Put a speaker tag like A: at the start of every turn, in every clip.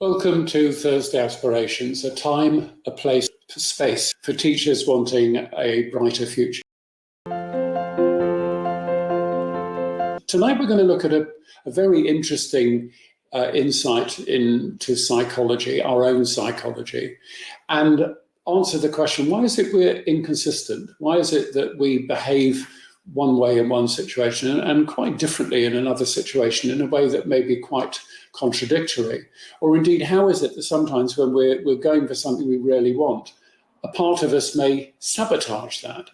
A: Welcome to Thursday Aspirations, a time, a place, a space for teachers wanting a brighter future. Tonight we're going to look at a very interesting insight into psychology, our own psychology, and answer the question, why is it we're inconsistent? Why is it that we behave one way in one situation and quite differently in another situation in a way that may be quite contradictory? Or indeed, how is it that sometimes when we're going for something we really want, a part of us may sabotage that?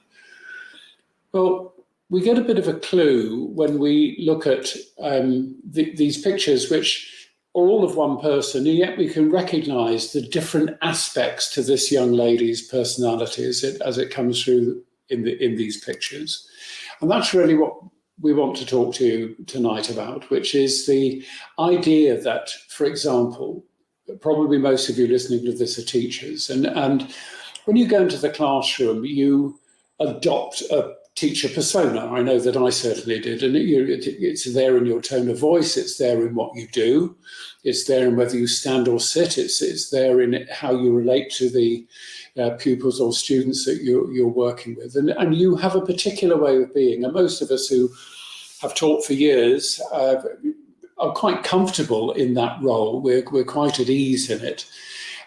A: Well, we get a bit of a clue when we look at these pictures, which are all of one person, and yet we can recognize the different aspects to this young lady's personality as it comes through in these pictures. And that's really what we want to talk to you tonight about, which is the idea that, for example, probably most of you listening to this are teachers, and when you go into the classroom, you adopt a teacher persona. I know that I certainly did, and it's there in your tone of voice, it's there in what you do, it's there in whether you stand or sit, it's there in how you relate to the pupils or students that you're working with, and you have a particular way of being. And most of us who have taught for years are quite comfortable in that role. We're quite at ease in it.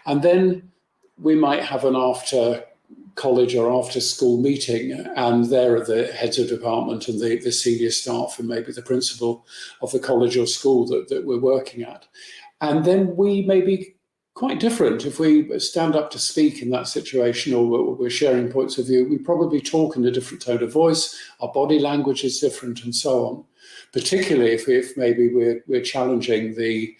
A: And then we might have an after college or after school meeting, and there are the heads of department and the senior staff and maybe the principal of the college or school that we're working at. And then we may be quite different. If we stand up to speak in that situation, or we're sharing points of view, we probably talk in a different tone of voice, our body language is different, and so on. Particularly if maybe we're challenging the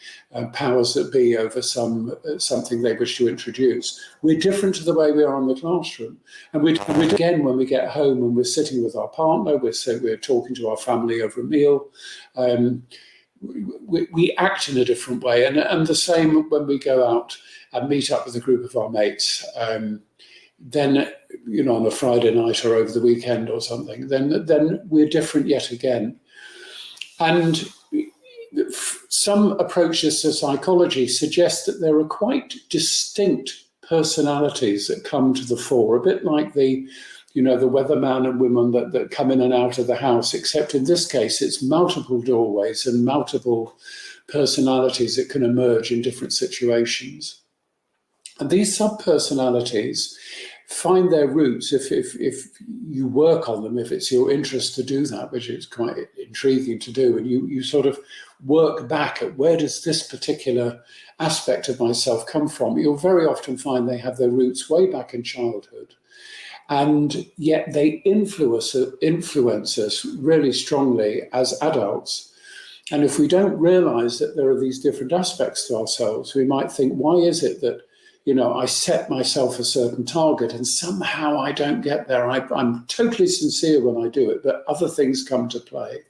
A: powers that be over something they wish to introduce. We're different to the way we are in the classroom. And we're again, when we get home and we're sitting with our partner, we're talking to our family over a meal, we act in a different way. And the same when we go out and meet up with a group of our mates, then, on a Friday night or over the weekend or something, then we're different yet again. And some approaches to psychology suggest that there are quite distinct personalities that come to the fore, a bit like the weatherman and women that come in and out of the house, except in this case, it's multiple doorways and multiple personalities that can emerge in different situations. And these sub-personalities find their roots if you work on them, if it's your interest to do that, which is quite intriguing to do, and you sort of work back at where does this particular aspect of myself come from, you'll very often find they have their roots way back in childhood. And yet they influence us really strongly as adults. And if we don't realize that there are these different aspects to ourselves, we might think, why is it that I set myself a certain target and somehow I don't get there. I'm totally sincere when I do it, but other things come to play.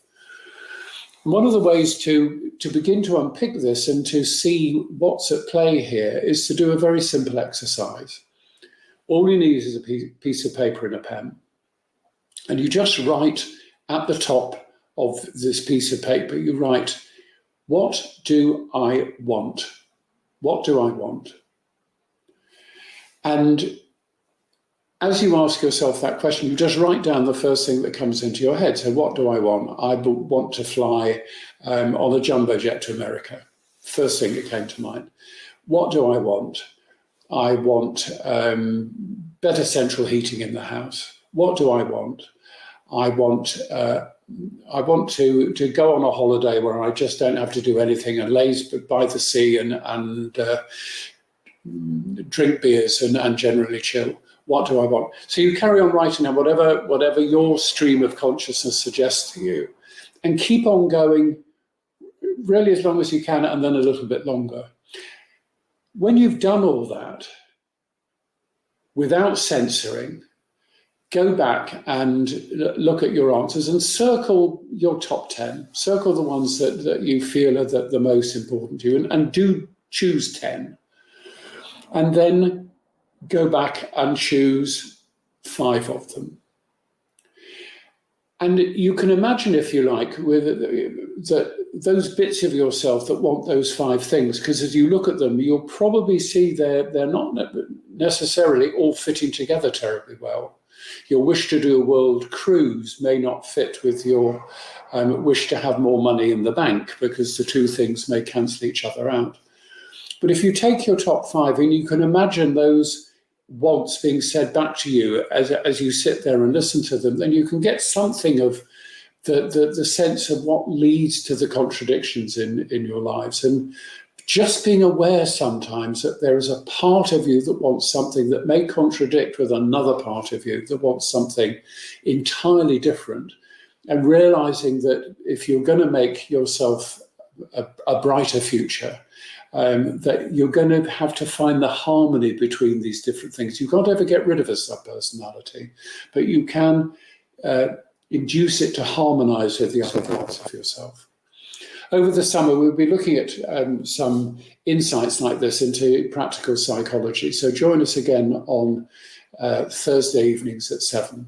A: And one of the ways to begin to unpick this and to see what's at play here is to do a very simple exercise. All you need is a piece of paper and a pen. And you just write at the top of this piece of paper, you write, what do I want? What do I want? And as you ask yourself that question, you just write down the first thing that comes into your head. So what do I want? I want to fly on a jumbo jet to America. First thing that came to mind. What do I want? I want better central heating in the house. What do I want? I want to go on a holiday where I just don't have to do anything and laze by the sea and drink beers and generally chill. What do I want? So you carry on writing down whatever your stream of consciousness suggests to you, and keep on going really as long as you can, and then a little bit longer. When you've done all that, without censoring, go back and look at your answers and circle your top 10. Circle the ones that you feel are the most important to you, and do choose 10. And then go back and choose 5 of them. And you can imagine, if you like, with that those bits of yourself that want those 5 things, because as you look at them, you'll probably see they're not necessarily all fitting together terribly well. Your wish to do a world cruise may not fit with your wish to have more money in the bank, because the 2 things may cancel each other out. But if you take your top 5 and you can imagine those wants being said back to you as you sit there and listen to them, then you can get something of the sense of what leads to the contradictions in your lives. And just being aware sometimes that there is a part of you that wants something that may contradict with another part of you that wants something entirely different, and realizing that if you're going to make yourself a brighter future, that you're going to have to find the harmony between these different things. You can't ever get rid of a subpersonality, but you can induce it to harmonize with the other parts of yourself. Over the summer, we'll be looking at some insights like this into practical psychology. So join us again on Thursday evenings at 7.